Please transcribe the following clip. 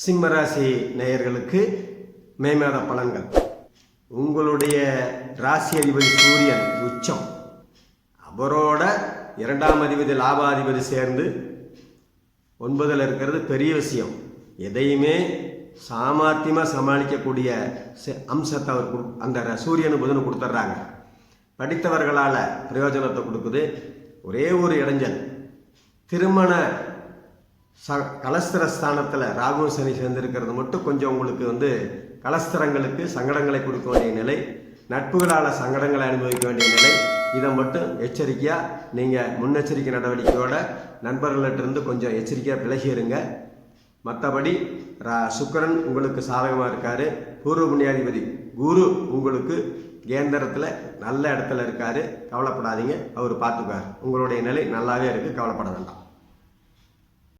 சிம்மராசி நேயர்களுக்கு மே மாத பலன்கள். உங்களுடைய ராசி அதிபதி சூரியன் உச்சம், அவரோட இரண்டாம் அதிபதி லாபாதிபதி சேர்ந்து 9ல் இருக்கிறது பெரிய விஷயம். எதையுமே சாமர்த்தியமாக சமாளிக்கக்கூடிய அம்சத்தை அவர் அந்த சூரியனு புதனு கொடுத்துட்றாங்க. படித்தவர்களால் பிரயோஜனத்தை கொடுக்குது. ஒரே ஒரு இடைஞ்சல், திருமண கலஸ்திரஸ்தானத்தில் ராகு சனி சேர்ந்திருக்கிறது மட்டும் கொஞ்சம் உங்களுக்கு கலஸ்திரங்களுக்கு சங்கடங்களை கொடுக்க வேண்டிய நிலை, நட்புகளால் சங்கடங்களை அனுபவிக்க வேண்டிய நிலை. இதை மட்டும் எச்சரிக்கையாக நீங்கள் முன்னெச்சரிக்கை நடவடிக்கையோட நண்பர்களிட்டிருந்து கொஞ்சம் எச்சரிக்கையாக விலகிடுங்க. மற்றபடி சுக்கிரன் உங்களுக்கு சாதகமாக இருக்கார். பூர்வ புண்ணியாதிபதி குரு உங்களுக்கு கேந்திரத்தில் நல்ல இடத்துல இருக்கார். கவலைப்படாதீங்க, அவர் பார்த்துக்குவார். உங்களுடைய நிலை நல்லாவே இருக்குது, கவலைப்பட வேண்டாம்.